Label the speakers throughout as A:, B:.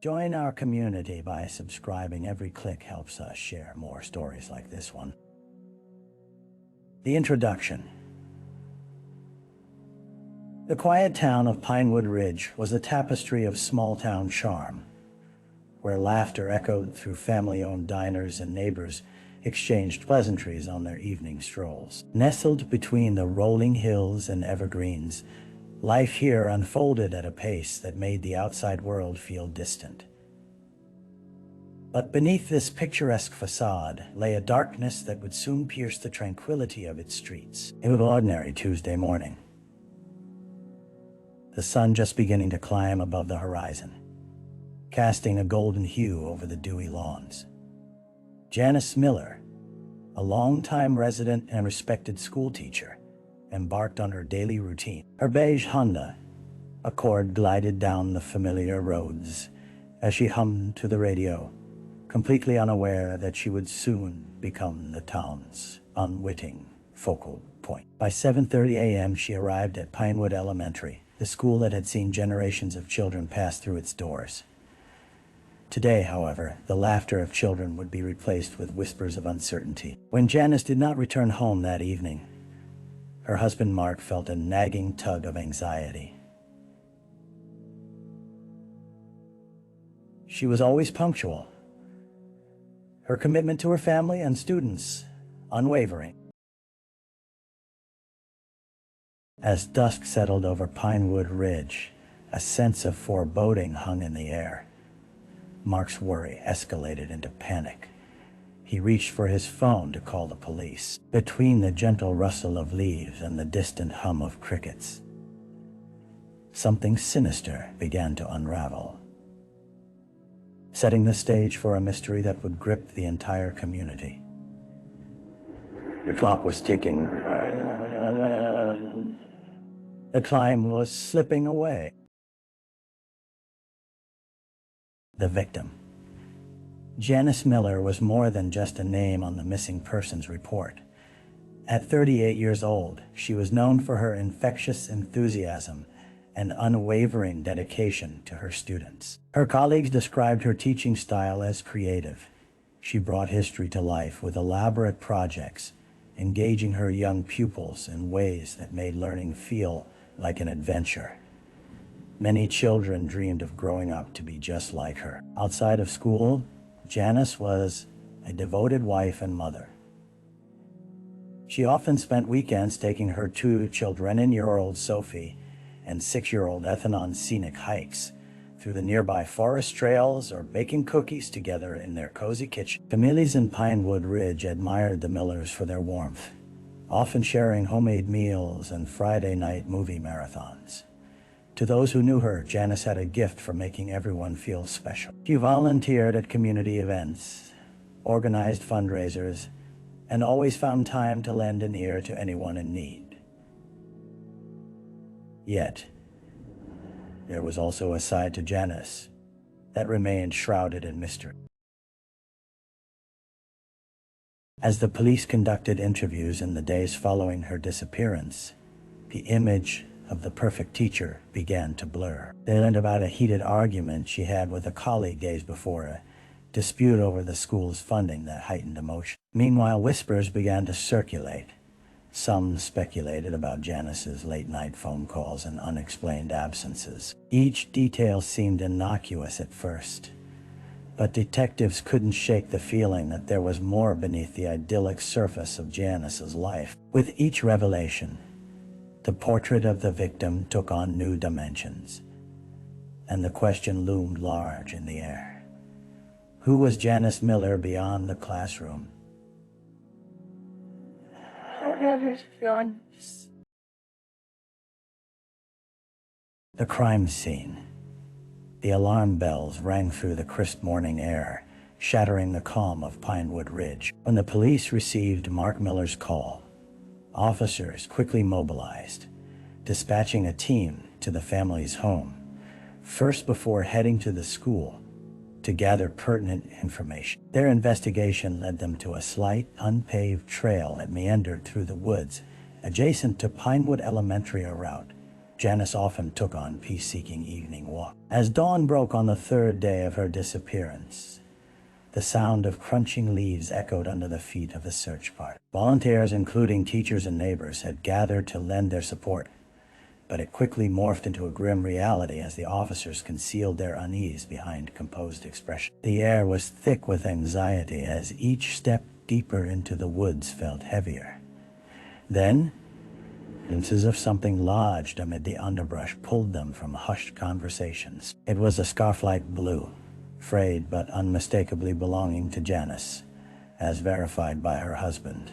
A: Join our community by subscribing. Every click helps us share more stories like this one. The introduction. The quiet town of Pinewood Ridge was a tapestry of small-town charm, where laughter echoed through family-owned diners and neighbors exchanged pleasantries on their evening strolls. Nestled between the rolling hills and evergreens, life here unfolded at a pace that made the outside world feel distant. But beneath this picturesque facade lay a darkness that would soon pierce the tranquility of its streets. It was an ordinary Tuesday morning, the sun just beginning to climb above the horizon, casting a golden hue over the dewy lawns. Janice Miller, a longtime resident and respected schoolteacher, embarked on her daily routine. Her beige Honda Accord glided down the familiar roads as she hummed to the radio, completely unaware that she would soon become the town's unwitting focal point. By 7:30 a.m. she arrived at Pinewood Elementary, the school that had seen generations of children pass through its doors. Today, however, the laughter of children would be replaced with whispers of uncertainty. When Janice did not return home that evening, her husband Mark felt a nagging tug of anxiety. She was always punctual, her commitment to her family and students unwavering. As dusk settled over Pinewood Ridge, a sense of foreboding hung in the air. Mark's worry escalated into panic. He reached for his phone to call the police. Between the gentle rustle of leaves and the distant hum of crickets, something sinister began to unravel, setting the stage for a mystery that would grip the entire community. The clock was ticking. The time was slipping away. The victim. Janice Miller was more than just a name on the missing persons report. At 38 years old, she was known for her infectious enthusiasm and unwavering dedication to her students. Her colleagues described her teaching style as creative. She brought history to life with elaborate projects, engaging her young pupils in ways that made learning feel like an adventure. Many children dreamed of growing up to be just like her. Outside of school, Janice was a devoted wife and mother. She often spent weekends taking her 2 children, 9-year-old Sophie and 6-year-old Ethan, on scenic hikes through the nearby forest trails or baking cookies together in their cozy kitchen. Families in Pinewood Ridge admired the Millers for their warmth, often sharing homemade meals and Friday night movie marathons. To those who knew her, Janice had a gift for making everyone feel special. She volunteered at community events, organized fundraisers, and always found time to lend an ear to anyone in need. Yet, there was also a side to Janice that remained shrouded in mystery. As the police conducted interviews in the days following her disappearance, the image of the perfect teacher began to blur. They learned about a heated argument she had with a colleague days before, a dispute over the school's funding that heightened emotion. Meanwhile, whispers began to circulate. Some speculated about Janice's late-night phone calls and unexplained absences. Each detail seemed innocuous at first, but detectives couldn't shake the feeling that there was more beneath the idyllic surface of Janice's life. With each revelation, the portrait of the victim took on new dimensions, and the question loomed large in the air. Who was Janice Miller beyond the classroom? The crime scene. The alarm bells rang through the crisp morning air, shattering the calm of Pinewood Ridge. When the police received Mark Miller's call, officers quickly mobilized, dispatching a team to the family's home, first before heading to the school to gather pertinent information. Their investigation led them to a slight, unpaved trail that meandered through the woods adjacent to Pinewood Elementary, a route Janice often took on peace-seeking evening walks. As dawn broke on the third day of her disappearance, the sound of crunching leaves echoed under the feet of the search party. Volunteers, including teachers and neighbors, had gathered to lend their support, but it quickly morphed into a grim reality as the officers concealed their unease behind composed expression. The air was thick with anxiety as each step deeper into the woods felt heavier. Then, glimpses of something lodged amid the underbrush pulled them from hushed conversations. It was a scarf-like blue, frayed but unmistakably belonging to Janice, as verified by her husband.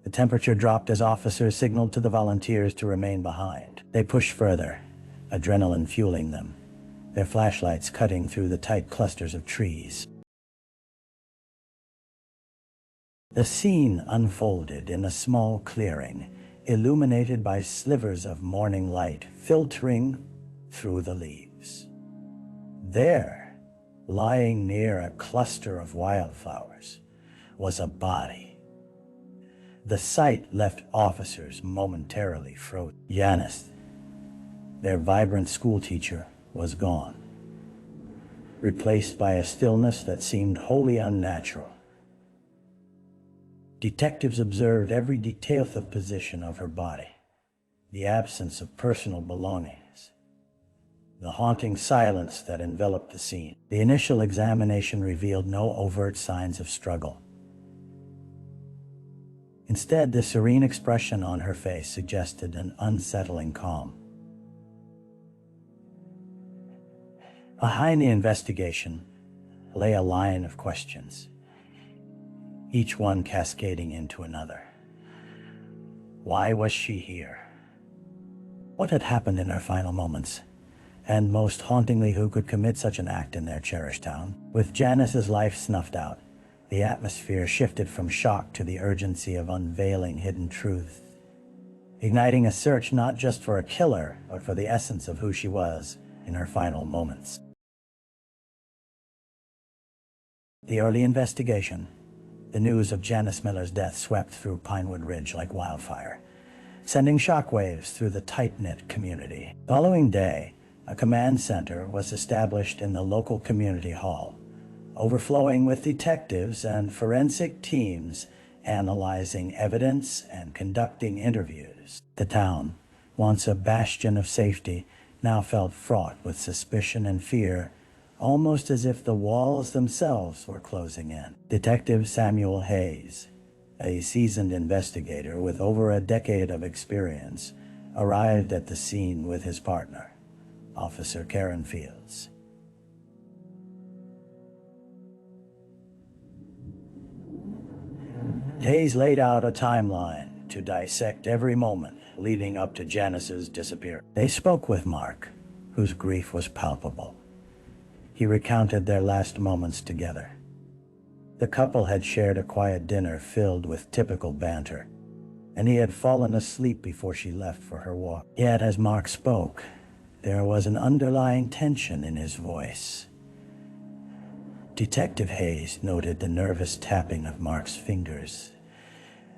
A: The temperature dropped as officers signaled to the volunteers to remain behind. They pushed further, adrenaline fueling them, their flashlights cutting through the tight clusters of trees. The scene unfolded in a small clearing, illuminated by slivers of morning light filtering through the leaves. There, lying near a cluster of wildflowers, was a body. The sight left officers momentarily frozen. Janice, their vibrant schoolteacher, was gone, replaced by a stillness that seemed wholly unnatural. Detectives observed every detail of the position of her body, the absence of personal belongings, the haunting silence that enveloped the scene. The initial examination revealed no overt signs of struggle. Instead, the serene expression on her face suggested an unsettling calm. Behind the investigation lay a line of questions, each one cascading into another. Why was she here? What had happened in her final moments? And most hauntingly, who could commit such an act in their cherished town? With Janice's life snuffed out, the atmosphere shifted from shock to the urgency of unveiling hidden truth, igniting a search not just for a killer, but for the essence of who she was in her final moments. The early investigation. The news of Janice Miller's death swept through Pinewood Ridge like wildfire, sending shockwaves through the tight-knit community. The following day, a command center was established in the local community hall, overflowing with detectives and forensic teams analyzing evidence and conducting interviews. The town, once a bastion of safety, now felt fraught with suspicion and fear, almost as if the walls themselves were closing in. Detective Samuel Hayes, a seasoned investigator with over a decade of experience, arrived at the scene with his partner, Officer Karen Fields. Hayes laid out a timeline to dissect every moment leading up to Janice's disappearance. They spoke with Mark, whose grief was palpable. He recounted their last moments together. The couple had shared a quiet dinner filled with typical banter, and he had fallen asleep before she left for her walk. Yet, as Mark spoke, there was an underlying tension in his voice. Detective Hayes noted the nervous tapping of Mark's fingers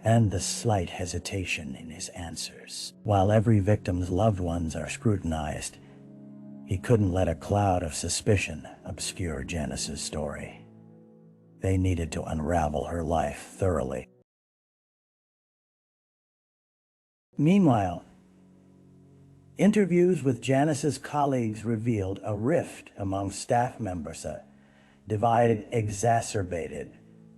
A: and the slight hesitation in his answers. While every victim's loved ones are scrutinized, he couldn't let a cloud of suspicion obscure Janice's story. They needed to unravel her life thoroughly. Meanwhile, interviews with Janice's colleagues revealed a rift among staff members, a divide exacerbated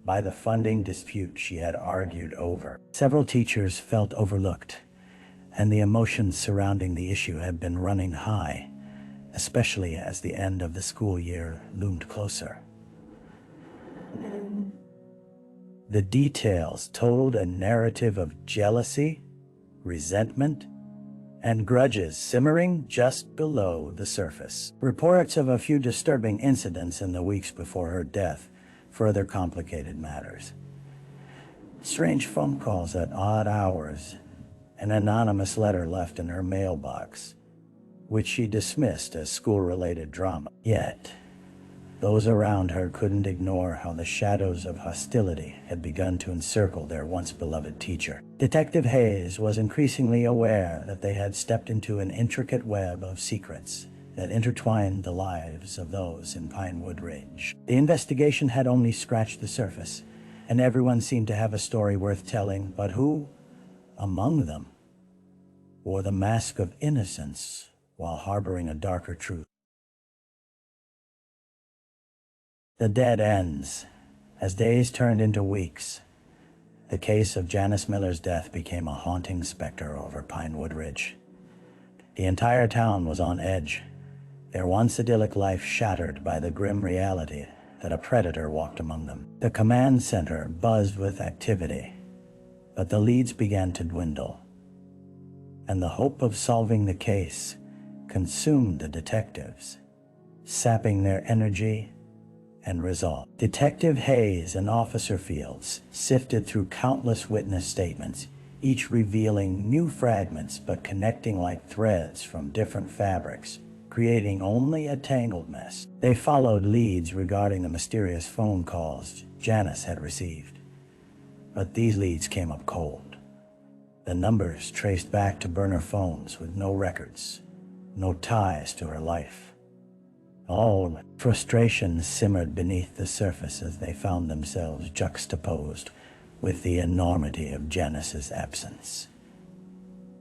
A: by the funding dispute she had argued over. Several teachers felt overlooked, and the emotions surrounding the issue had been running high, especially as the end of the school year loomed closer. The details told a narrative of jealousy, resentment, and grudges simmering just below the surface. Reports of a few disturbing incidents in the weeks before her death further complicated matters. Strange phone calls at odd hours, an anonymous letter left in her mailbox, which she dismissed as school-related drama. Yet, Those around her couldn't ignore how the shadows of hostility had begun to encircle their once-beloved teacher. Detective Hayes was increasingly aware that they had stepped into an intricate web of secrets that intertwined the lives of those in Pinewood Ridge. The investigation had only scratched the surface, and everyone seemed to have a story worth telling, but who, among them, wore the mask of innocence while harboring a darker truth? The dead ends. As days turned into weeks, the case of Janice Miller's death became a haunting specter over Pinewood Ridge. The entire town was on edge, their once idyllic life shattered by the grim reality that a predator walked among them. The command center buzzed with activity, but the leads began to dwindle, and the hope of solving the case consumed the detectives, sapping their energy and resolve. Detective Hayes and Officer Fields sifted through countless witness statements, each revealing new fragments but connecting like threads from different fabrics, creating only a tangled mess. They followed leads regarding the mysterious phone calls Janice had received, but these leads came up cold. The numbers traced back to burner phones with no records, no ties to her life. All frustration simmered beneath the surface as they found themselves juxtaposed with the enormity of Janice's absence.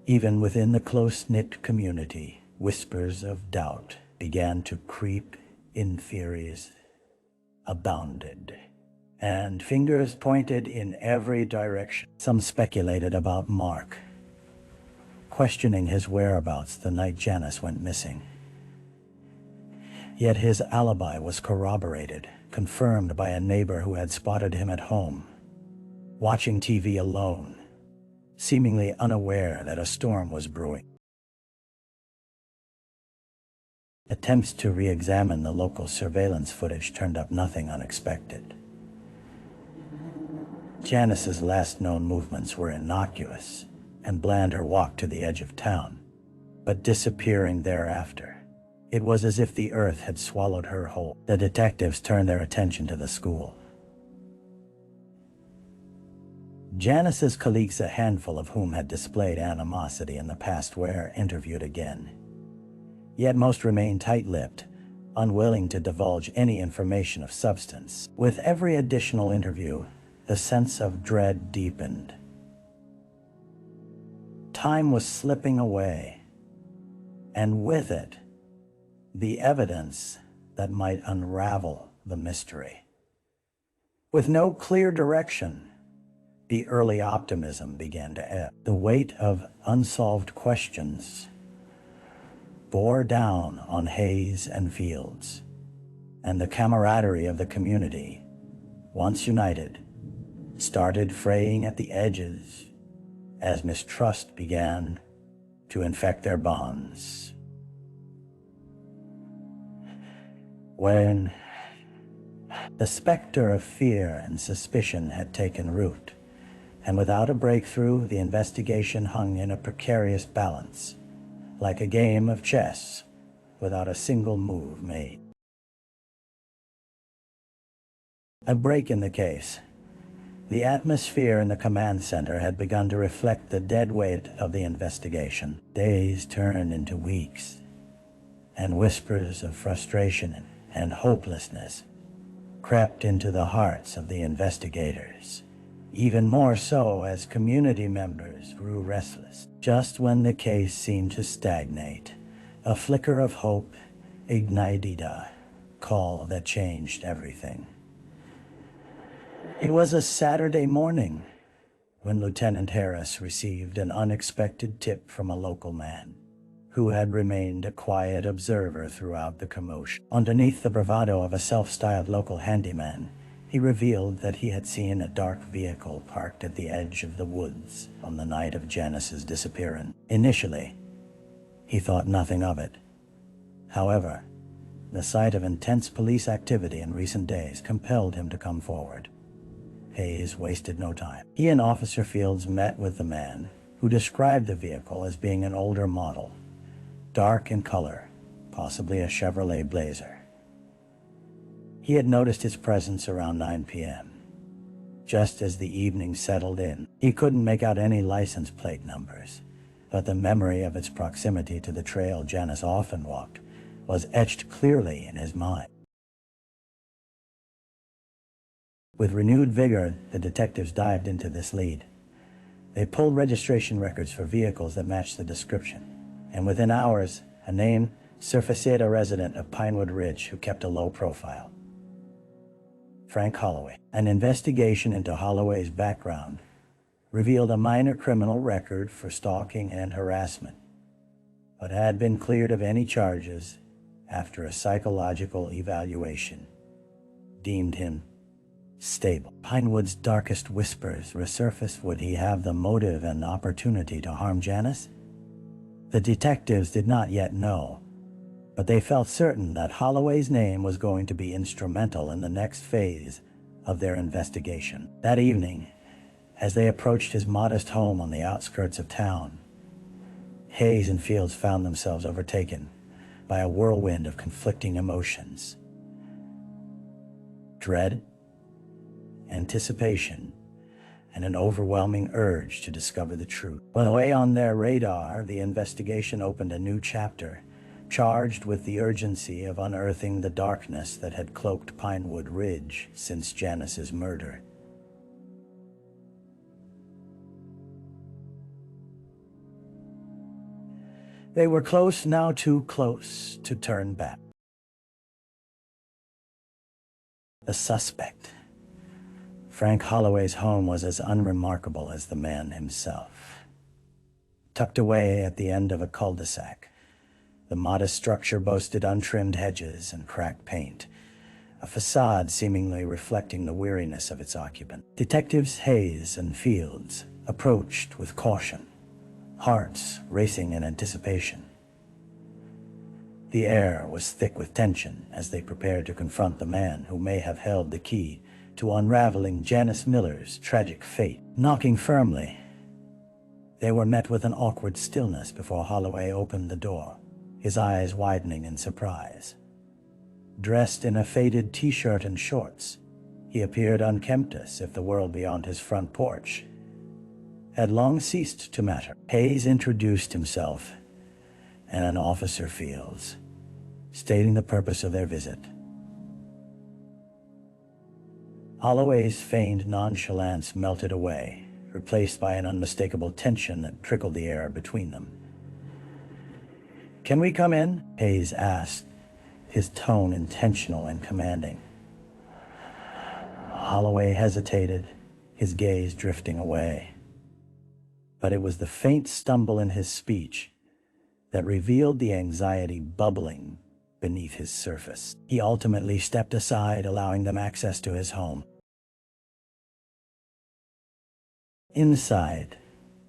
A: Even within the close-knit community, whispers of doubt began to creep in theories abounded, and fingers pointed in every direction. Some speculated about Mark, questioning his whereabouts the night Janice went missing. Yet his alibi was corroborated, confirmed by a neighbor who had spotted him at home, watching TV alone, seemingly unaware that a storm was brewing. Attempts to re-examine the local surveillance footage turned up nothing unexpected. Janice's last known movements were innocuous and bland, her walk to the edge of town, but disappearing thereafter. It was as if the earth had swallowed her whole. The detectives turned their attention to the school. Janice's colleagues, a handful of whom had displayed animosity in the past, were interviewed again. Yet most remained tight-lipped, unwilling to divulge any information of substance. With every additional interview, the sense of dread deepened. Time was slipping away, and with it, the evidence that might unravel the mystery. With no clear direction, the early optimism began to ebb. The weight of unsolved questions bore down on Hayes and Fields, and the camaraderie of the community, once united, started fraying at the edges as mistrust began to infect their bonds. When the specter of fear and suspicion had taken root, and without a breakthrough, the investigation hung in a precarious balance, like a game of chess without a single move made. A break in the case. The atmosphere in the command center had begun to reflect the dead weight of the investigation. Days turned into weeks, and whispers of frustration and hopelessness crept into the hearts of the investigators, even more so as community members grew restless. Just when the case seemed to stagnate, a flicker of hope ignited a call that changed everything. It was a Saturday morning when Lieutenant Harris received an unexpected tip from a local man who had remained a quiet observer throughout the commotion. Underneath the bravado of a self-styled local handyman, he revealed that he had seen a dark vehicle parked at the edge of the woods on the night of Janice's disappearance. Initially, he thought nothing of it. However, the sight of intense police activity in recent days compelled him to come forward. Hayes wasted no time. He and Officer Fields met with the man, who described the vehicle as being an older model, dark in color, possibly a Chevrolet Blazer. He had noticed his presence around 9 p.m. Just as the evening settled in, he couldn't make out any license plate numbers, but the memory of its proximity to the trail Janice often walked was etched clearly in his mind. With renewed vigor, the detectives dived into this lead. They pulled registration records for vehicles that matched the description, and within hours, a name surfaced: a resident of Pinewood Ridge who kept a low profile. Frank Holloway. An investigation into Holloway's background revealed a minor criminal record for stalking and harassment, but had been cleared of any charges after a psychological evaluation deemed him stable. Pinewood's darkest whispers resurfaced. Would he have the motive and opportunity to harm Janice? The detectives did not yet know, but they felt certain that Holloway's name was going to be instrumental in the next phase of their investigation. That evening, as they approached his modest home on the outskirts of town, Hayes and Fields found themselves overtaken by a whirlwind of conflicting emotions: dread, anticipation, and an overwhelming urge to discover the truth. But away on their radar, the investigation opened a new chapter, charged with the urgency of unearthing the darkness that had cloaked Pinewood Ridge since Janice's murder. They were close now, too close to turn back. The suspect. Frank Holloway's home was as unremarkable as the man himself. Tucked away at the end of a cul-de-sac, the modest structure boasted untrimmed hedges and cracked paint, a facade seemingly reflecting the weariness of its occupant. Detectives Hayes and Fields approached with caution, hearts racing in anticipation. The air was thick with tension as they prepared to confront the man who may have held the key to unraveling Janice Miller's tragic fate. Knocking firmly, they were met with an awkward stillness before Holloway opened the door, his eyes widening in surprise. Dressed in a faded t-shirt and shorts, he appeared unkempt, as if the world beyond his front porch had long ceased to matter. Hayes introduced himself and an Officer Fields, stating the purpose of their visit. Holloway's feigned nonchalance melted away, replaced by an unmistakable tension that trickled the air between them. "Can we come in?" Hayes asked, his tone intentional and commanding. Holloway hesitated, his gaze drifting away. But it was the faint stumble in his speech that revealed the anxiety bubbling beneath his surface. He ultimately stepped aside, allowing them access to his home. Inside,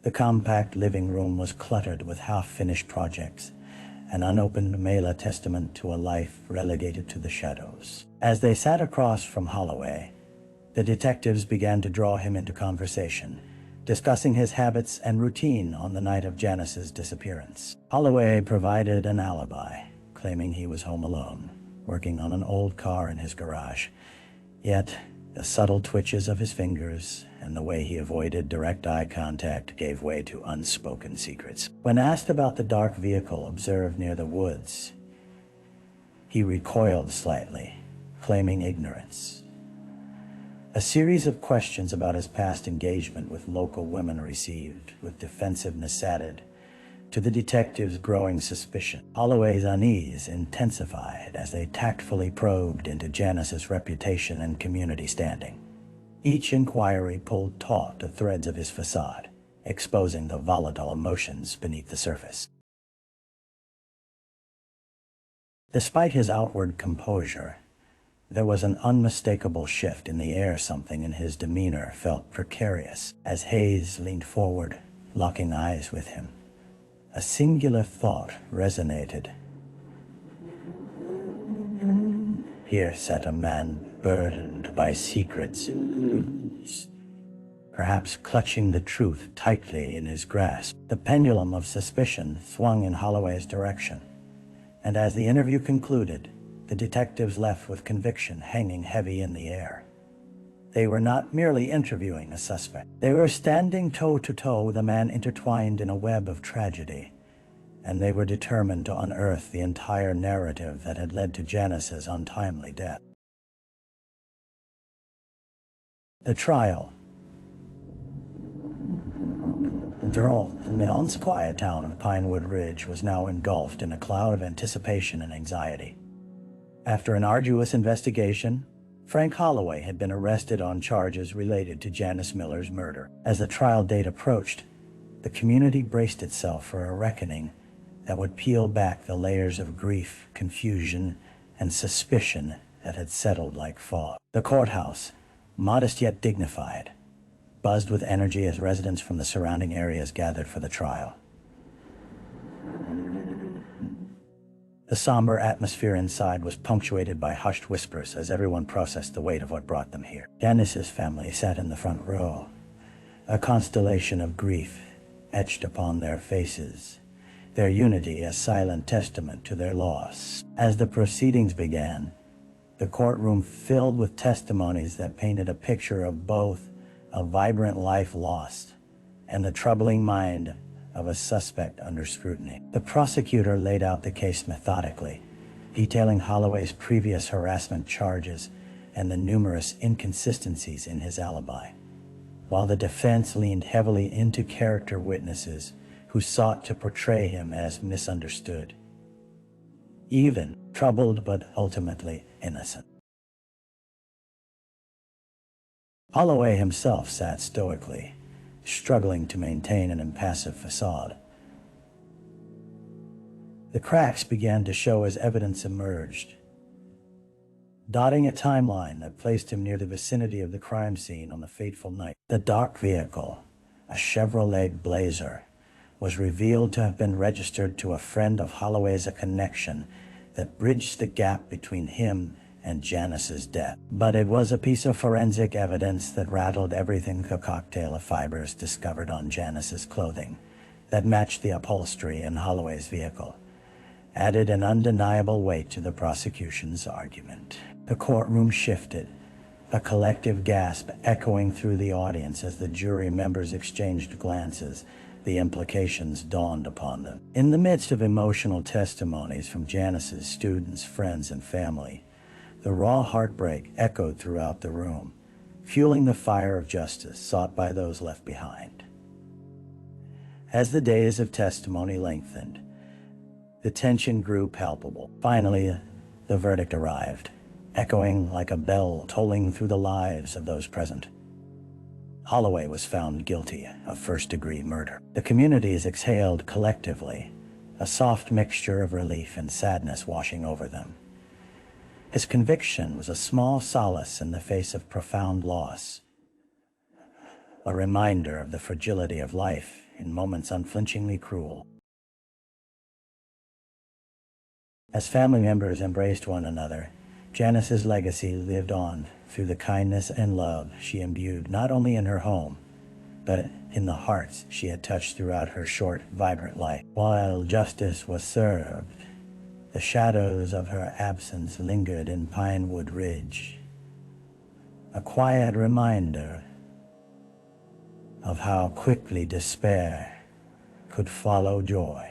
A: the compact living room was cluttered with half-finished projects, an unopened mail testament to a life relegated to the shadows. As they sat across from Holloway, the detectives began to draw him into conversation, discussing his habits and routine on the night of Janice's disappearance. Holloway provided an alibi, claiming he was home alone, working on an old car in his garage. Yet, the subtle twitches of his fingers and the way he avoided direct eye contact gave way to unspoken secrets. When asked about the dark vehicle observed near the woods, he recoiled slightly, claiming ignorance. A series of questions about his past engagement with local women received with defensiveness added to the detectives' growing suspicion. Holloway's unease intensified as they tactfully probed into Janice's reputation and community standing. Each inquiry pulled taut the threads of his facade, exposing the volatile emotions beneath the surface. Despite his outward composure, there was an unmistakable shift in the air. Something in his demeanor felt precarious. As Hayes leaned forward, locking eyes with him, a singular thought resonated. Here sat a man burdened by secrets, perhaps clutching the truth tightly in his grasp. The pendulum of suspicion swung in Holloway's direction, and as the interview concluded, the detectives left with conviction hanging heavy in the air. They were not merely interviewing a suspect. They were standing toe-to-toe with a man intertwined in a web of tragedy, and they were determined to unearth the entire narrative that had led to Janice's untimely death. The trial. The once quiet town of Pinewood Ridge was now engulfed in a cloud of anticipation and anxiety. After an arduous investigation, Frank Holloway had been arrested on charges related to Janice Miller's murder. As the trial date approached, the community braced itself for a reckoning that would peel back the layers of grief, confusion, and suspicion that had settled like fog. The courthouse, modest yet dignified, buzzed with energy as residents from the surrounding areas gathered for the trial. The somber atmosphere inside was punctuated by hushed whispers as everyone processed the weight of what brought them here. Janice's family sat in the front row, a constellation of grief etched upon their faces, their unity a silent testament to their loss. As the proceedings began, the courtroom filled with testimonies that painted a picture of both a vibrant life lost and the troubling mind of a suspect under scrutiny. The prosecutor laid out the case methodically, detailing Holloway's previous harassment charges and the numerous inconsistencies in his alibi, while the defense leaned heavily into character witnesses who sought to portray him as misunderstood, even troubled but ultimately innocent. Holloway himself sat stoically, struggling to maintain an impassive facade. The cracks began to show as evidence emerged, dotting a timeline that placed him near the vicinity of the crime scene on the fateful night. The dark vehicle, a Chevrolet Blazer, was revealed to have been registered to a friend of Holloway's, a connection that bridged the gap between him and Janice's death. But it was a piece of forensic evidence that rattled everything. A cocktail of fibers discovered on Janice's clothing that matched the upholstery in Holloway's vehicle added an undeniable weight to the prosecution's argument. The courtroom shifted, a collective gasp echoing through the audience as the jury members exchanged glances. The implications dawned upon them. In the midst of emotional testimonies from Janice's students, friends, and family, the raw heartbreak echoed throughout the room, fueling the fire of justice sought by those left behind. As the days of testimony lengthened, the tension grew palpable. Finally, the verdict arrived, echoing like a bell tolling through the lives of those present. Holloway was found guilty of first-degree murder. The communities exhaled collectively, a soft mixture of relief and sadness washing over them. His conviction was a small solace in the face of profound loss, a reminder of the fragility of life in moments unflinchingly cruel. As family members embraced one another, Janice's legacy lived on through the kindness and love she imbued not only in her home, but in the hearts she had touched throughout her short, vibrant life. While justice was served, the shadows of her absence lingered in Pinewood Ridge, a quiet reminder of how quickly despair could follow joy.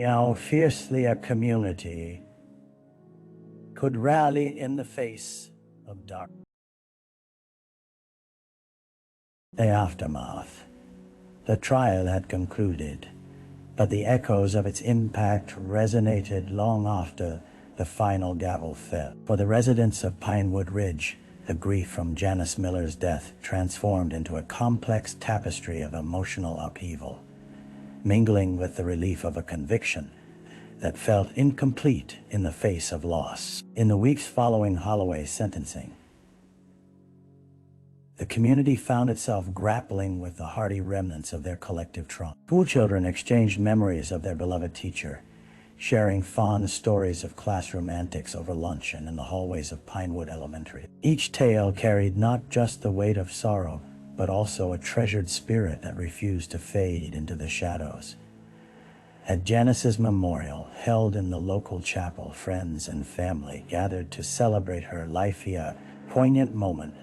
A: How fiercely a community could rally in the face of darkness. The aftermath. The trial had concluded, but the echoes of its impact resonated long after the final gavel fell. For the residents of Pinewood Ridge, the grief from Janice Miller's death transformed into a complex tapestry of emotional upheaval, mingling with the relief of a conviction that felt incomplete in the face of loss. In the weeks following Holloway's sentencing, the community found itself grappling with the hardy remnants of their collective trauma. Schoolchildren exchanged memories of their beloved teacher, sharing fond stories of classroom antics over lunch and in the hallways of Pinewood Elementary. Each tale carried not just the weight of sorrow, but also a treasured spirit that refused to fade into the shadows. At Janice's memorial, held in the local chapel, friends and family gathered to celebrate her life, a poignant moment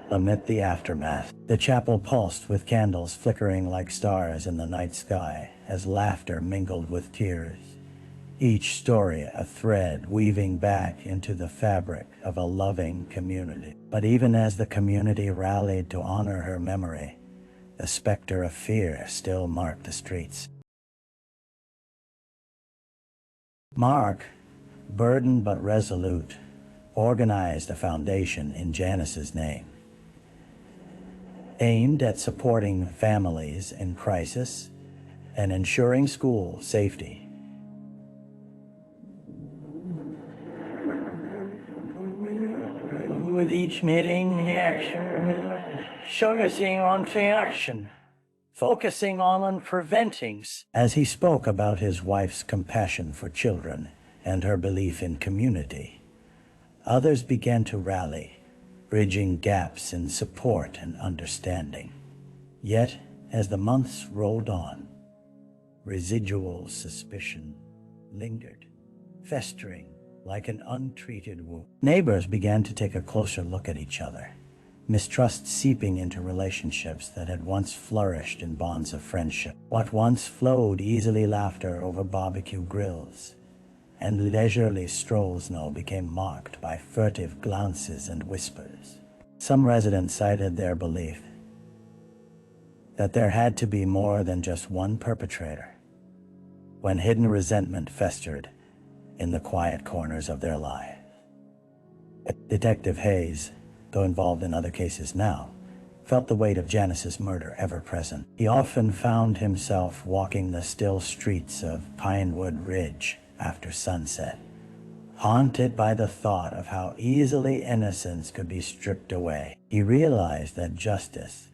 A: amid the aftermath. The chapel pulsed with candles flickering like stars in the night sky as laughter mingled with tears. Each story a thread weaving back into the fabric of a loving community. But even as the community rallied to honor her memory, the specter of fear still marked the streets. Mark, burdened but resolute, organized a foundation in Janice's name, aimed at supporting families in crisis and ensuring school safety. With each meeting, focusing on preventing. As he spoke about his wife's compassion for children and her belief in community, others began to rally, bridging gaps in support and understanding. Yet, as the months rolled on, residual suspicion lingered, festering like an untreated wound. Neighbors began to take a closer look at each other, mistrust seeping into relationships that had once flourished in bonds of friendship. What once flowed easily, laughter over barbecue grills and leisurely strolls, now became marked by furtive glances and whispers. Some residents cited their belief that there had to be more than just one perpetrator, when hidden resentment festered in the quiet corners of their lives. Detective Hayes, though involved in other cases now, felt the weight of Janice's murder ever present. He often found himself walking the still streets of Pinewood Ridge after sunset, haunted by the thought of how easily innocence could be stripped away. He realized that justice,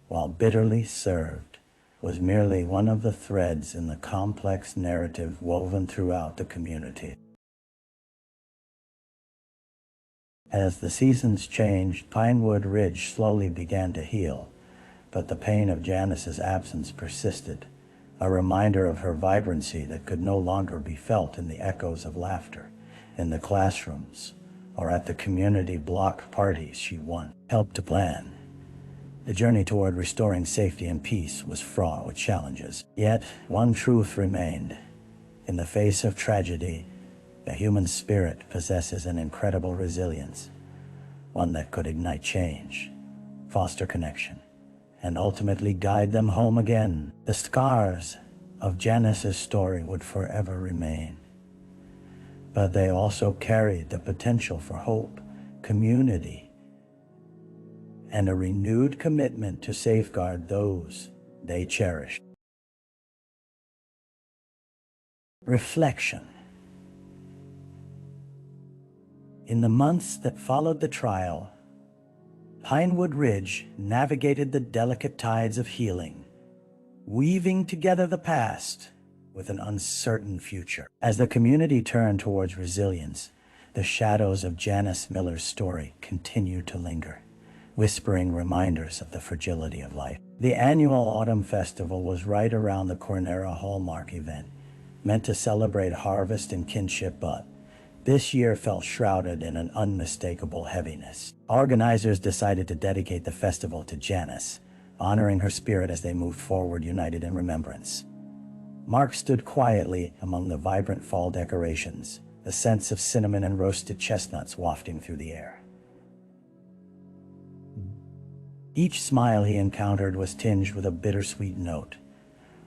A: while bitterly served, was merely one of the threads in the complex narrative woven throughout the community. As the seasons changed, Pinewood Ridge slowly began to heal, but the pain of Janice's absence persisted, a reminder of her vibrancy that could no longer be felt in the echoes of laughter, in the classrooms, or at the community block parties she once helped to plan. The journey toward restoring safety and peace was fraught with challenges. Yet, one truth remained. In the face of tragedy, the human spirit possesses an incredible resilience, one that could ignite change, foster connection, and ultimately guide them home again. The scars of Janice's story would forever remain, but they also carried the potential for hope, community, and a renewed commitment to safeguard those they cherished. Reflection. In the months that followed the trial, Pinewood Ridge navigated the delicate tides of healing, weaving together the past with an uncertain future. As the community turned towards resilience, the shadows of Janice Miller's story continued to linger, whispering reminders of the fragility of life. The annual Autumn Festival was right around the corner, a hallmark event meant to celebrate harvest and kinship, but this year felt shrouded in an unmistakable heaviness. Organizers decided to dedicate the festival to Janice, honoring her spirit as they moved forward united in remembrance. Mark stood quietly among the vibrant fall decorations, the scents of cinnamon and roasted chestnuts wafting through the air. Each smile he encountered was tinged with a bittersweet note.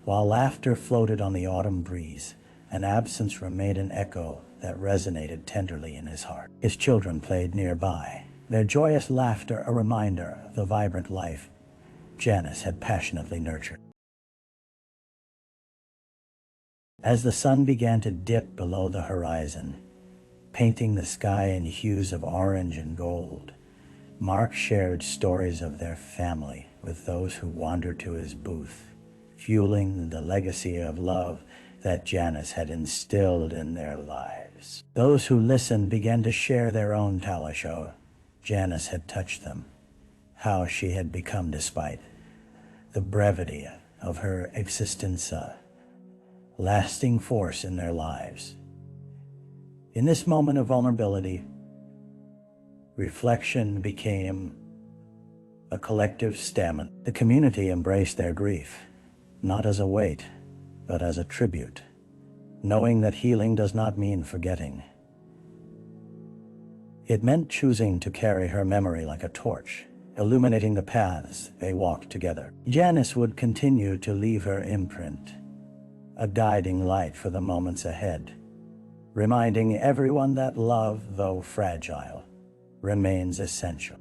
A: While laughter floated on the autumn breeze, an absence remained an echo that resonated tenderly in his heart. His children played nearby, their joyous laughter a reminder of the vibrant life Janice had passionately nurtured. As the sun began to dip below the horizon, painting the sky in hues of orange and gold, Mark shared stories of their family with those who wandered to his booth, fueling the legacy of love that Janice had instilled in their lives. Those who listened began to share their own tale of how Janice had touched them, how she had become, despite the brevity of her existence, lasting force in their lives. In this moment of vulnerability, reflection became a collective statement. The community embraced their grief, not as a weight, but as a tribute, knowing that healing does not mean forgetting. It meant choosing to carry her memory like a torch, illuminating the paths they walked together. Janice would continue to leave her imprint, a guiding light for the moments ahead, reminding everyone that love, though fragile, remains essential.